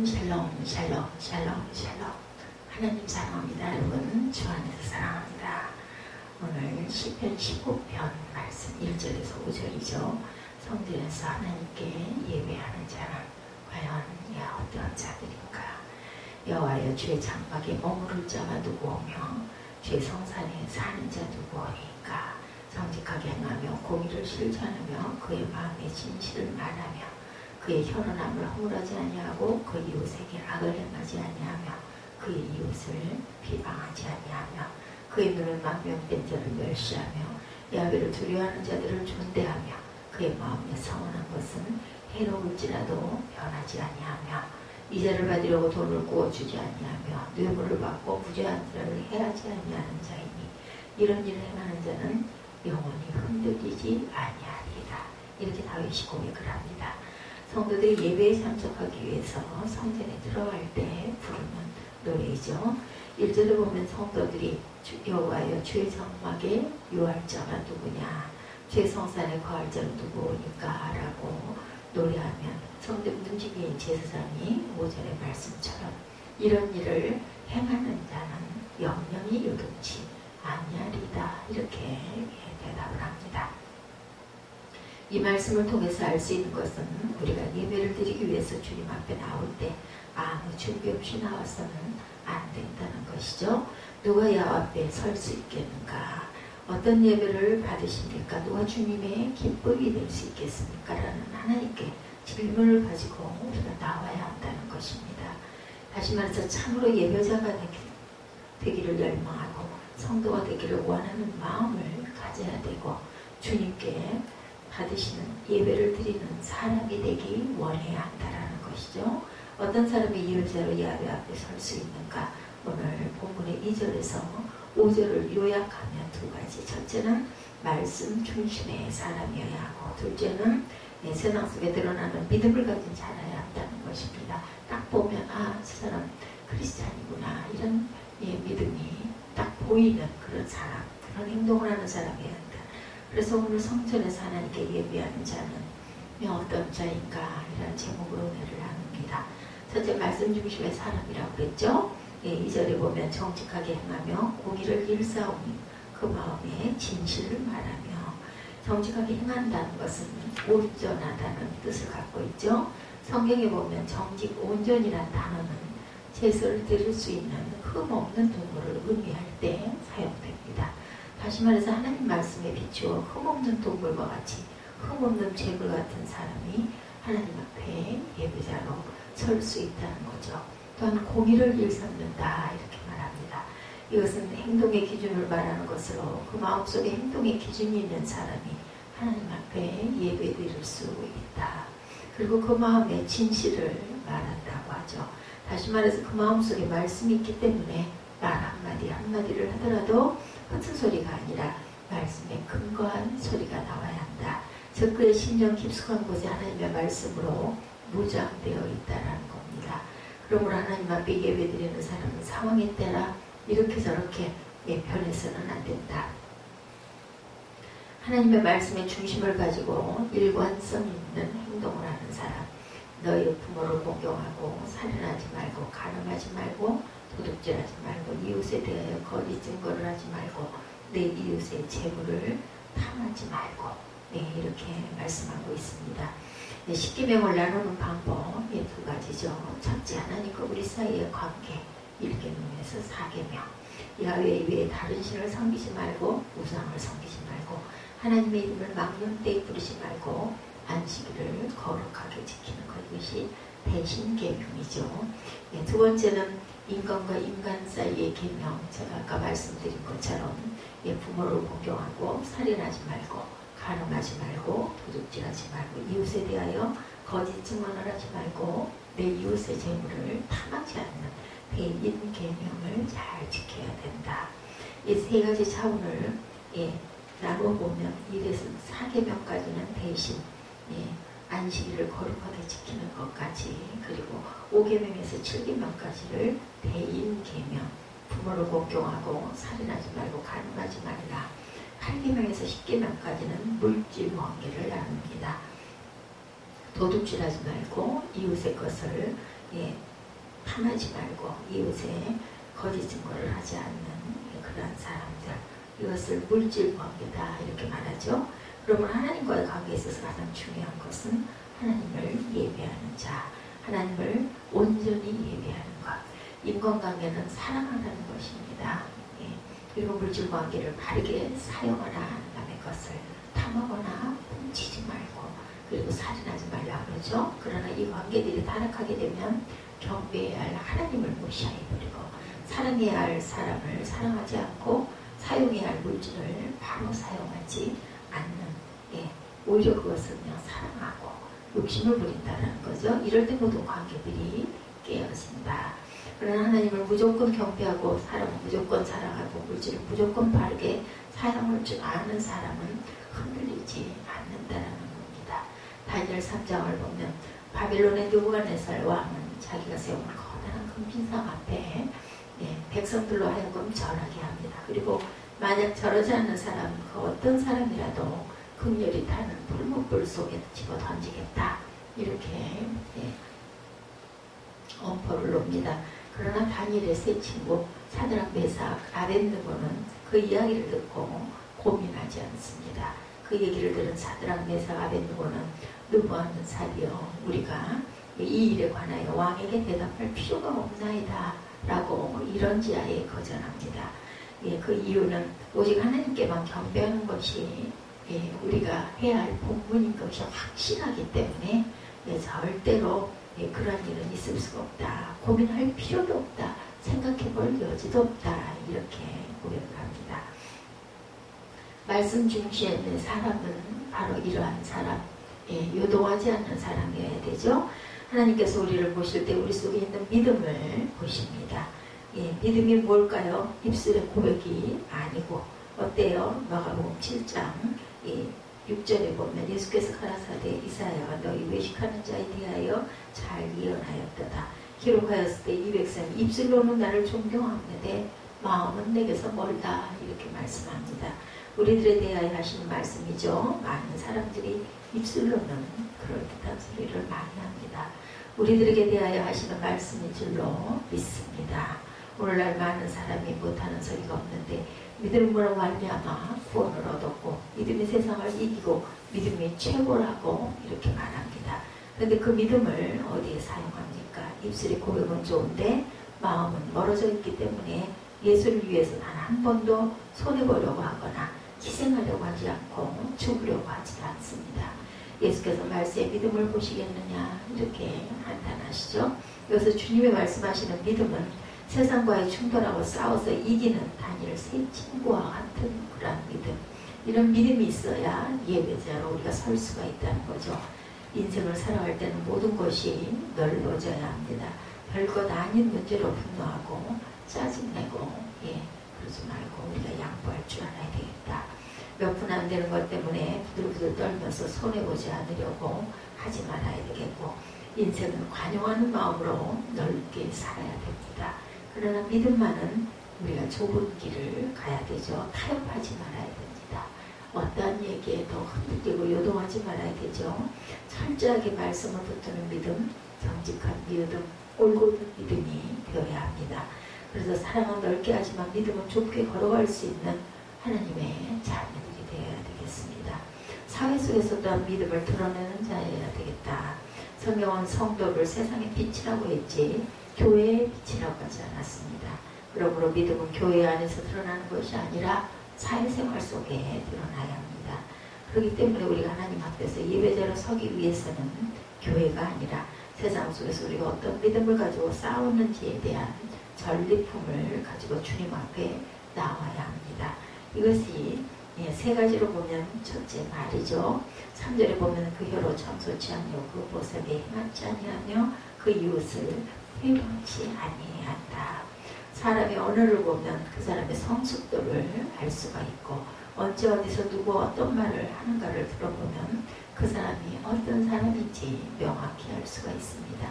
샬롬 샬롬 샬롬 샬롬. 하나님 사랑합니다. 여러분 주 안에서 사랑합니다. 오늘 시편 15편 말씀 1절에서 5절이죠. 성전에서 하나님께 예배하는 자는 과연 어떤 자들인가. 여호와여 주의 장막에 머무를 자가 누구오며 주의 성산에 사는 자 누구오니까. 정직하게 행하며 공의를 실천하며 그의 마음에 진실을 말하며 그의 혈연함을 허물하지 아니하고 그 이웃에게 악을 행하지 아니하며 그의 이웃을 비방하지 아니하며 그의 눈을 망명된 자를 멸시하며 야훼를 두려워하는 자들을 존대하며 그의 마음에 성원한 것은 해로울지라도 변하지 아니하며 이자를 받으려고 돈을 구워주지 아니하며 뇌물을 받고 부자한 자를 해하지 아니하는 자이니 이런 일을 행하는 자는 영원히 흔들리지 아니하리라. 이렇게 다윗이 고백을 합니다. 성도들이 예배에 참석하기 위해서 성전에 들어갈 때 부르는 노래이죠. 1절에 보면 성도들이 여호와여 주의 장막에 유할 자가 누구냐, 주의 성산에 거할 자는 누구니까 라고 노래하면 성전 문지기인 제사장이 5절의 말씀처럼 이런 일을 행하는 자는 영영이 요동치 아니하리다. 이렇게 대답을 합니다. 이 말씀을 통해서 알 수 있는 것은 우리가 예배를 드리기 위해서 주님 앞에 나올 때 아무 준비 없이 나와서는 안 된다는 것이죠. 누가 야훼 앞에 설 수 있겠는가? 어떤 예배를 받으십니까? 누가 주님의 기쁨이 될 수 있겠습니까? 라는 하나님께 질문을 가지고 우리가 나와야 한다는 것입니다. 다시 말해서 참으로 예배자가 되기를 열망하고 성도가 되기를 원하는 마음을 가져야 되고 주님께 받으시는 예배를 드리는 사람이 되기 원해야 한다는 것이죠. 어떤 사람이 예배자로 야훼 앞에 설 수 있는가? 오늘 본문의 2절에서 5절을 요약하면 두 가지. 첫째는 말씀 중심의 사람이어야 하고, 둘째는 세상 속에 드러나는 믿음을 가진 자라야 한다는 것입니다. 딱 보면 저 사람 크리스찬이구나, 이런 믿음이 딱 보이는 그런 사람, 그런 행동을 하는 사람이어야 한다. 그래서 오늘 성전에서 하나님께 예배하는 자는 어떤 자인가, 이런 제목으로 은혜를 나눕니다. 첫째, 말씀 중심의 사람이라고 그랬죠. 2절에 보면 정직하게 행하며 공의를 일사오니 그 마음에 진실을 말하며. 정직하게 행한다는 것은 온전하다는 뜻을 갖고 있죠. 성경에 보면 정직, 온전이라는 단어는 제사를 드릴 수 있는 흠없는 동물을 의미할 때 사용됩니다. 다시 말해서 하나님 말씀에 비추어 흠없는 동물과 같이 흠없는 재물 같은 사람이 하나님 앞에 예배자로 설 수 있다는 거죠. 또한 공의를 일삼는다, 이렇게 말합니다. 이것은 행동의 기준을 말하는 것으로 그 마음속에 행동의 기준이 있는 사람이 하나님 앞에 예배드릴 수 있다. 그리고 그 마음에 진실을 말한다고 하죠. 다시 말해서 그 마음속에 말씀이 있기 때문에 말 한마디 한마디를 하더라도 흩은 소리가 아니라 말씀에 근거한 소리가 나와야 한다. 즉 그의 심령 깊숙한 곳에 하나님의 말씀으로 무장되어 있다는 겁니다. 그러므로 하나님 앞에 예배드리는 사람은 상황에 따라 이렇게 저렇게 변해서는 안 된다. 하나님의 말씀의 중심을 가지고 일관성 있는 행동을 하는 사람. 너희 부모를 공경하고 살인하지 말고 간음하지 말고 도둑질하지 말고 이웃에 대하여 거짓 증거를 하지 말고 내 이웃의 재물을 탐하지 말고 이렇게 말씀하고 있습니다. 십계명을 나누는 방법 두 가지죠. 첫째, 하나님과 우리 사이의 관계 1계명에서 4계명. 야훼 외에 다른 신을 섬기지 말고 우상을 섬기지 말고 하나님의 이름을 망령되이 부르지 말고 안식일을 거룩하게 지키는 것, 이것이 대신계명이죠. 두 번째는 인간과 인간 사이의 계명. 제가 아까 말씀드린 것처럼 부모를 공경하고 살인하지 말고 간음하지 말고 도둑질하지 말고 이웃에 대하여 거짓 증언을 하지 말고 내 이웃의 재물을 탐하지 않는 대인 계명을 잘 지켜야 된다. 이 세 가지 차원을 나누어 보면 1에서 4계명까지는 대신 안식일을 거룩하게 지키는 것까지, 그리고 5계명에서 7계명까지를 대인 계명, 부모를 공경하고 살인하지 말고 간음하지 말라. 8계명에서 10계명까지는 물질 관계를 나눕니다. 도둑질하지 말고 이웃의 것을 예, 탐하지 말고 이웃에 거짓 증거를 하지 않는 그러한 사람들, 이것을 물질 관계다 이렇게 말하죠. 그러면 하나님과의 관계에 있어서 가장 중요한 것은 하나님을 예배하는 자, 하나님을 온전히 예배하는 것. 인간관계는 사랑하라는 것입니다. 예. 그리고 물질관계를 바르게 사용하라 남의 것을 탐하거나 훔치지 말고, 그리고 살인하지 말라 그러죠. 그러나 이 관계들이 타락하게 되면 경배해야 할 하나님을 무시해버리고, 사랑해야 할 사람을 사랑하지 않고, 사용해야 할 물질을 바로 사용하지 않는, 예, 오히려 그것을 그냥 사랑하고 욕심을 부린다는 거죠. 이럴 때 모든 관계들이 깨어진다. 그러나 하나님을 무조건 경배하고 사람을 무조건 사랑하고 물질을 무조건 바르게 사용할 줄 아는 사람은 흔들리지 않는다는 겁니다. 다니엘 3장을 보면 바빌론의 느부갓네살 왕은 자기가 세운 커다란 금빈상 앞에, 예, 백성들로 하여금 절하게 합니다. 그리고 만약 저러지 않는 사람, 그 어떤 사람이라도 극렬히 타는 불못불 속에 집어 던지겠다 이렇게, 예, 엄포를 놓습니다. 그러나 다니엘의 세 친구 사드락 메삭 아벳느고는 그 이야기를 듣고 고민하지 않습니다. 그 얘기를 들은 사드락 메삭 아벳느고는 느부갓네살이여, 우리가 이 일에 관하여 왕에게 대답할 필요가 없나이다 라고 이런지하에 거절합니다. 예, 그 이유는 오직 하나님께만 경배하는 것이, 예, 우리가 해야 할 본분인 것이 확실하기 때문에, 예, 절대로, 예, 그런 일은 있을 수가 없다. 고민할 필요도 없다. 생각해 볼 여지도 없다. 이렇게 고백합니다. 말씀 중시에 있는 사람은 바로 이러한 사람, 예, 요동하지 않는 사람이어야 되죠. 하나님께서 우리를 보실 때 우리 속에 있는 믿음을 보십니다. 예, 믿음이 뭘까요? 입술의 고백이 아니고, 어때요? 마가복음 7장 6절에 보면 예수께서 가라사대 이사야가 너희 외식하는 자에 대하여 잘 예언하였도다. 기록하였을 때 이 백성이 입술로는 나를 존경하는데 마음은 내게서 멀다 이렇게 말씀합니다. 우리들에 대하여 하시는 말씀이죠. 많은 사람들이 입술로는 그럴듯한 소리를 많이 합니다. 우리들에게 대하여 하시는 말씀인 줄로 믿습니다. 오늘날 많은 사람이 못하는 소리가 없는데 믿음으로 말미암아 구원을 얻었고 믿음이 세상을 이기고 믿음이 최고라고 이렇게 말합니다. 그런데 그 믿음을 어디에 사용합니까? 입술의 고백은 좋은데 마음은 멀어져 있기 때문에 예수를 위해서 단 한 번도 손해보려고 하거나 희생하려고 하지 않고 죽으려고 하지 않습니다. 예수께서 말씀에 믿음을 보시겠느냐 이렇게 한탄하시죠. 여기서 주님이 말씀하시는 믿음은 세상과의 충돌하고 싸워서 이기는 다니엘 세 친구와 같은 그러한 믿음, 이런 믿음이 있어야 예배자로 우리가 설 수가 있다는 거죠. 인생을 살아갈 때는 모든 것이 넓어져야 합니다. 별것 아닌 문제로 분노하고 짜증내고, 예, 그러지 말고 우리가 양보할 줄 알아야 되겠다. 몇 푼 안 되는 것 때문에 부들부들 떨면서 손해보지 않으려고 하지 말아야 되겠고, 인생은 관용하는 마음으로 넓게 살아야 됩니다. 그러나 믿음만은 우리가 좁은 길을 가야 되죠. 타협하지 말아야 됩니다. 어떠한 얘기에도 흔들리고 요동하지 말아야 되죠. 철저하게 말씀을 붙드는 믿음, 정직한 믿음, 올곧은 믿음이 되어야 합니다. 그래서 사랑은 넓게 하지만 믿음은 좁게 걸어갈 수 있는 하나님의 자녀들이 되어야 되겠습니다. 사회 속에서 또한 믿음을 드러내는 자여야 되겠다. 성경은 성도를 세상의 빛이라고 했지 교회의 빛이라고 하지 않았습니다. 그러므로 믿음은 교회 안에서 드러나는 것이 아니라 사회생활 속에 드러나야 합니다. 그렇기 때문에 우리가 하나님 앞에서 예배자로 서기 위해서는 교회가 아니라 세상 속에서 우리가 어떤 믿음을 가지고 싸우는지에 대한 전리품을 가지고 주님 앞에 나와야 합니다. 이것이 세 가지로 보면 첫째 말이죠. 3절에 보면 그 혀로 참소치 아니하며 그 보석에 행하지 아니하며 그 이웃을 회방치 아니한다. 사람의 언어를 보면 그 사람의 성숙도를 알 수가 있고, 언제 어디서 누구 어떤 말을 하는가를 들어보면 그 사람이 어떤 사람인지 명확히 알 수가 있습니다.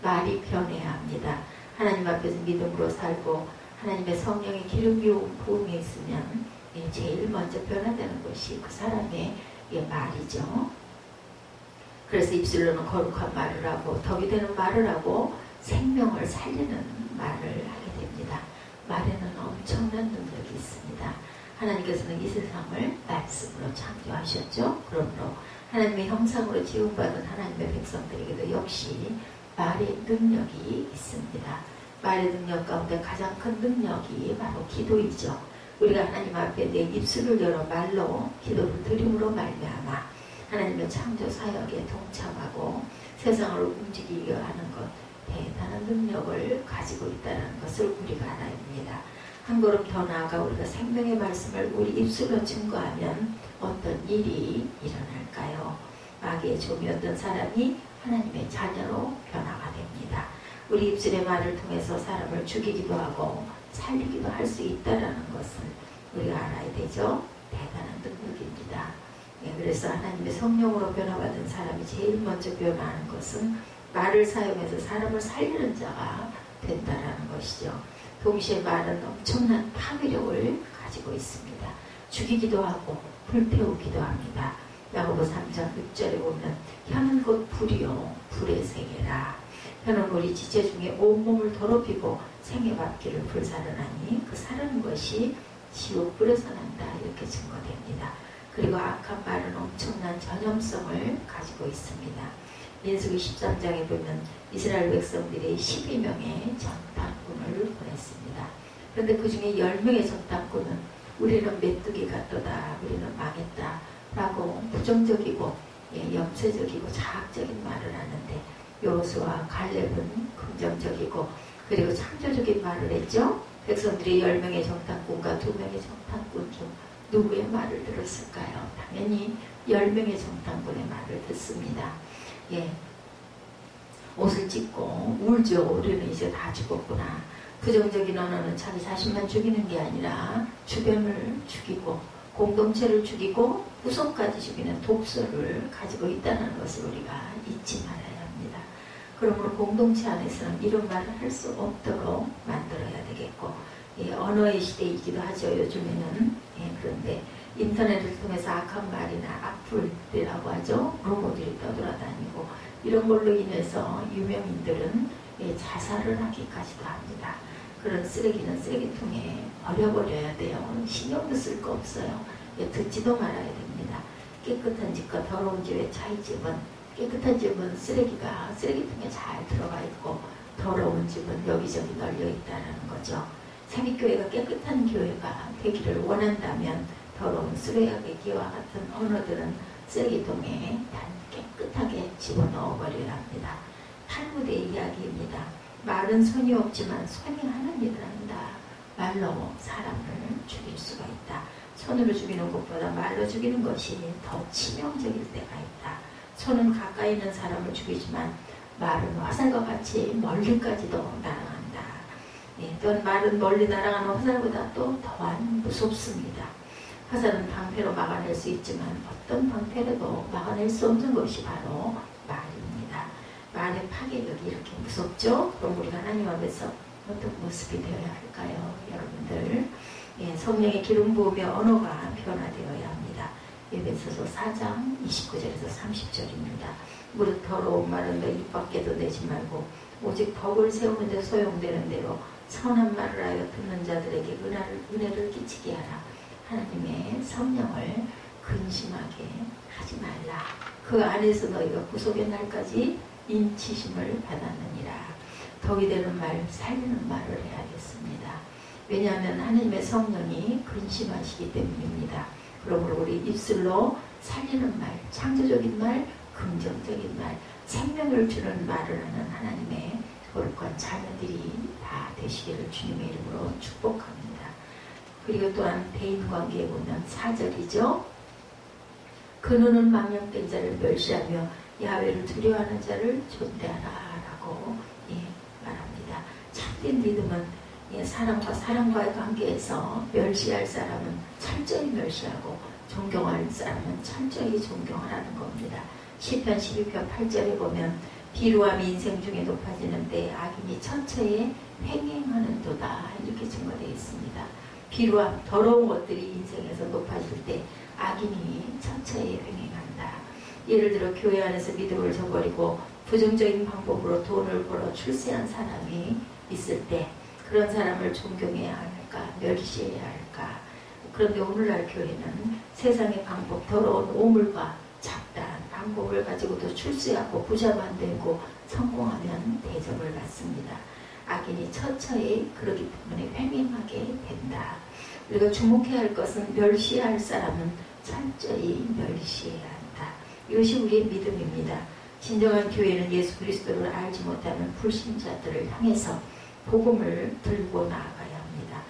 말이 변해야 합니다. 하나님 앞에서 믿음으로 살고 하나님의 성령의 기름 부음이 있으면 제일 먼저 변화되는 것이 그 사람의 말이죠. 그래서 입술로는 거룩한 말을 하고 덕이 되는 말을 하고 생명을 살리는 말을 하게 됩니다. 말에는 엄청난 능력이 있습니다. 하나님께서는 이 세상을 말씀으로 창조하셨죠. 그러므로 하나님의 형상으로 지음받은 하나님의 백성들에게도 역시 말의 능력이 있습니다. 말의 능력 가운데 가장 큰 능력이 바로 기도이죠. 우리가 하나님 앞에 내 입술을 열어 말로 기도를 드림으로 말미암아 하나님의 창조 사역에 동참하고 세상을 움직이게 하는 것, 대단한 능력을 가지고 있다는 것을 우리가 알아야 합니다. 한 걸음 더 나아가 우리가 생명의 말씀을 우리 입술로 증거하면 어떤 일이 일어날까요? 마귀의 종이었던 사람이 하나님의 자녀로 변화가 됩니다. 우리 입술의 말을 통해서 사람을 죽이기도 하고 살리기도 할 수 있다는 것을 우리가 알아야 되죠. 대단한 능력입니다. 그래서 하나님의 성령으로 변화받은 사람이 제일 먼저 변화하는 것은 말을 사용해서 사람을 살리는 자가 된다는 것이죠. 동시에 말은 엄청난 파괴력을 가지고 있습니다. 죽이기도 하고 불태우기도 합니다. 야고보 3장 6절에 보면 혀는 곧 불이요 불의 세계라. 혀는 우리 지체 중에 온몸을 더럽히고 생애받기를 불사르나니 그 사르는 것이 지옥 불에서 난다 이렇게 증거됩니다. 그리고 악한 말은 엄청난 전염성을 가지고 있습니다. 민수기 13장에 보면 이스라엘 백성들이 12명의 전탄꾼을 보냈습니다. 그런데 그 중에 10명의 전탄꾼은 우리는 메뚜기 같도다, 우리는 망했다 라고 부정적이고 염세적이고 자학적인 말을 하는데 여호수아와 갈렙은 긍정적이고 그리고 창조적인 말을 했죠. 백성들이 10명의 정탐꾼과 2명의 정탐꾼 중 누구의 말을 들었을까요? 당연히 10명의 정탐꾼의 말을 듣습니다. 옷을 찢고 울죠. 우리는 이제 다 죽었구나. 부정적인 언어는 자기 자신만 죽이는 게 아니라 주변을 죽이고 공동체를 죽이고 후손까지 죽이는 독소를 가지고 있다는 것을 우리가 잊지 말아야 합니다. 그러므로 공동체 안에서는 이런 말을 할 수 없도록 만들어야 되겠고 언어의 시대이기도 하죠. 요즘에는. 그런데 인터넷을 통해서 악한 말이나 악플이라고 하죠. 로봇들이 떠돌아다니고 이런 걸로 인해서 유명인들은 자살을 하기까지도 합니다. 그런 쓰레기는 쓰레기통에 버려버려야 돼요. 신경도 쓸 거 없어요. 듣지도 말아야 됩니다. 깨끗한 집과 더러운 집의 차이점은 깨끗한 집은 쓰레기가 쓰레기통에 잘 들어가 있고 더러운 집은 여기저기 널려 있다는 거죠. 세미교회가 깨끗한 교회가 되기를 원한다면 더러운 쓰레기와 같은 언어들은 쓰레기통에 깨끗하게 집어넣어 버려야 합니다. 탈무드의 이야기입니다. 말은 손이 없지만 손이 하는 일을 한다. 말로 사람을 죽일 수가 있다. 손으로 죽이는 것보다 말로 죽이는 것이 더 치명적일 때가 있다. 손은 가까이 있는 사람을 죽이지만 말은 화살과 같이 멀리까지도 날아간다. 또한 말은 멀리 날아가는 화살보다 또 더한 무섭습니다. 화살은 방패로 막아낼 수 있지만 어떤 방패로도 막아낼 수 없는 것이 바로 말입니다. 말의 파괴력이 이렇게 무섭죠? 그럼 우리가 하나님 앞에서 어떤 모습이 되어야 할까요? 여러분들 성령의 기름 부으며 언어가 변화되어야 합니다. 에베소서 4장 29절에서 30절입니다. 무릇 더러운 말은 너 입 밖에도 내지 말고 오직 덕을 세우는 데 소용되는 대로 선한 말을 하여 듣는 자들에게 은혜를 끼치게 하라. 하나님의 성령을 근심하게 하지 말라. 그 안에서 너희가 구속의 날까지 인치심을 받았느니라. 덕이 되는 말, 살리는 말을 해야겠습니다. 왜냐하면 하나님의 성령이 근심하시기 때문입니다. 그러므로 우리 입술로 살리는 말, 창조적인 말, 긍정적인 말, 생명을 주는 말을 하는 하나님의 거룩한 자녀들이 다 되시기를 주님의 이름으로 축복합니다. 그리고 또한 대인관계에 보면 4절이죠. 그노는 망령된 자를 멸시하며 야훼를 두려워하는 자를 존대하라 라고 말합니다. 참된 믿음은 사람과의 관계에서 멸시할 사람은 철저히 멸시하고 존경할 사람은 철저히 존경하라는 겁니다. 시편 12편 8절에 보면 비루함이 인생 중에 높아지는 때 악인이 천처에 횡행하는 도다 이렇게 증거되어 있습니다. 비루함, 더러운 것들이 인생에서 높아질 때 악인이 천처에 횡행한다. 예를 들어 교회 안에서 믿음을 저버리고 부정적인 방법으로 돈을 벌어 출세한 사람이 있을 때 그런 사람을 존경해야 할까, 멸시해야 할까. 그런데 오늘날 교회는 세상의 방법, 더러운 오물과 잡다한 방법을 가지고도 출세하고 부자 만들고 성공하면 대접을 받습니다. 악인이 처처히 그러기 때문에 회명하게 된다. 우리가 주목해야 할 것은 멸시할 사람은 철저히 멸시해야 한다. 이것이 우리의 믿음입니다. 진정한 교회는 예수 그리스도를 알지 못하는 불신자들을 향해서 복음을 들고 나아가야 합니다.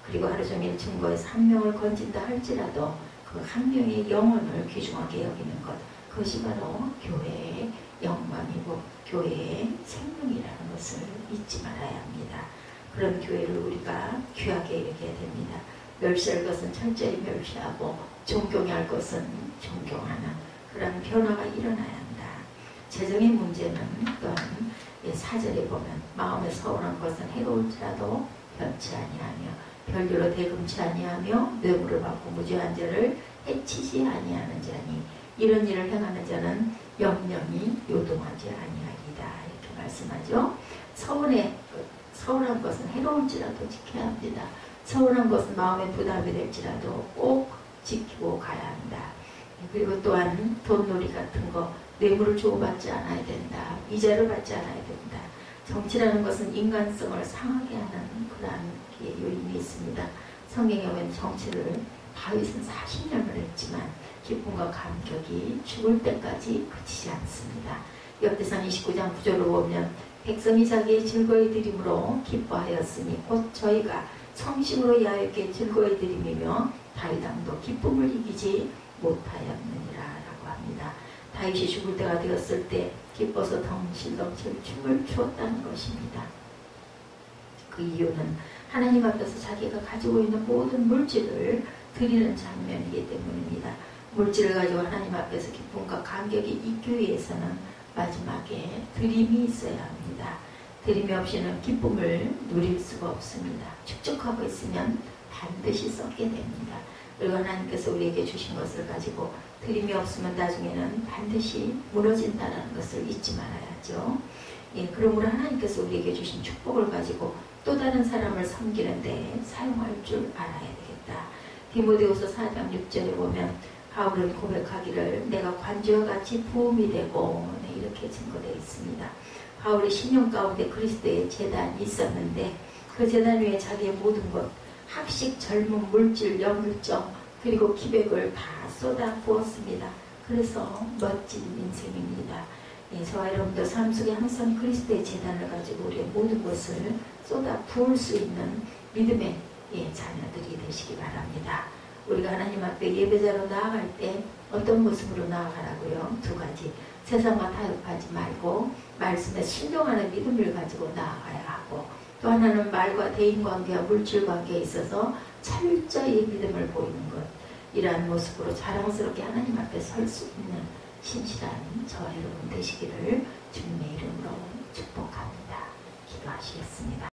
그리고 하루 종일 증거에서 한 명을 건진다 할지라도 그 한 명의 영혼을 귀중하게 여기는 것, 그것이 바로 교회의 영광이고 교회의 생명이라는 것을 잊지 말아야 합니다. 그런 교회를 우리가 귀하게 여겨야 됩니다. 멸시할 것은 철저히 멸시하고 존경할 것은 존경하는 그런 변화가 일어나야 한다. 재정의 문제는 또한 4절에 보면 마음에 서운한 것은 해로울지라도 변치 아니하며 별대로 대금치 아니하며 뇌물을 받고 무죄한 자를 해치지 아니하는 자니 이런 일을 행하는 자는 영영이 요동하지 아니하리다. 이렇게 말씀하죠. 서운한 것은 해로울지라도 지켜야 합니다. 서운한 것은 마음에 부담이 될지라도 꼭 지키고 가야 한다. 그리고 또한 돈놀이 같은 거 뇌물을 주고받지 않아야 된다. 이자를 받지 않아야 된다. 정치라는 것은 인간성을 상하게 하는 그러한 요인이 있습니다. 성경에 보면 정치를 다윗은 40년을 했지만 기쁨과 감격이 죽을 때까지 그치지 않습니다. 역대상 29장 9절로 보면 백성이 자기의 즐거이 드림으로 기뻐하였으니 곧 저희가 성심으로 야훼께 즐거이 드림이며 다윗 왕도 기쁨을 이기지 못하였느니라 라고 합니다. 다윗이 죽을 때가 되었을 때 기뻐서 덩실덩실 춤을 추었다는 것입니다. 그 이유는 하나님 앞에서 자기가 가지고 있는 모든 물질을 드리는 장면이기 때문입니다. 물질을 가지고 하나님 앞에서 기쁨과 감격이 있기 위해서는 마지막에 드림이 있어야 합니다. 드림이 없이는 기쁨을 누릴 수가 없습니다. 축적하고 있으면 반드시 썩게 됩니다. 그리고 하나님께서 우리에게 주신 것을 가지고 드림이 없으면 나중에는 반드시 무너진다는 것을 잊지 말아야죠. 그러므로 하나님께서 우리에게 주신 축복을 가지고 또 다른 사람을 섬기는데 사용할 줄 알아야 되겠다. 디모데후서 4장 6절에 보면 바울은 고백하기를 내가 관주와 같이 부음이 되고 이렇게 증거되어 있습니다. 바울의 신용 가운데 그리스도의 제단이 있었는데 그 제단 위에 자기의 모든 것, 학식, 젊음, 물질, 영물정 그리고 기백을 다 쏟아 부었습니다. 그래서 멋진 인생입니다. 저와 여러분도 삶 속에 항상 그리스도의 제단을 가지고 우리의 모든 것을 쏟아 부을 수 있는 믿음의 자녀들이 되시기 바랍니다. 우리가 하나님 앞에 예배자로 나아갈 때 어떤 모습으로 나아가라고요? 두 가지. 세상과 타협하지 말고 말씀에 순종하는 믿음을 가지고 나아가야 하고 또 하나는 말과 대인관계와 물질관계에 있어서 철저히 믿음을 보이는 것. 이러한 모습으로 자랑스럽게 하나님 앞에 설 수 있는 신실한 저와 여러분 되시기를 주님의 이름으로 축복합니다. 기도하시겠습니다.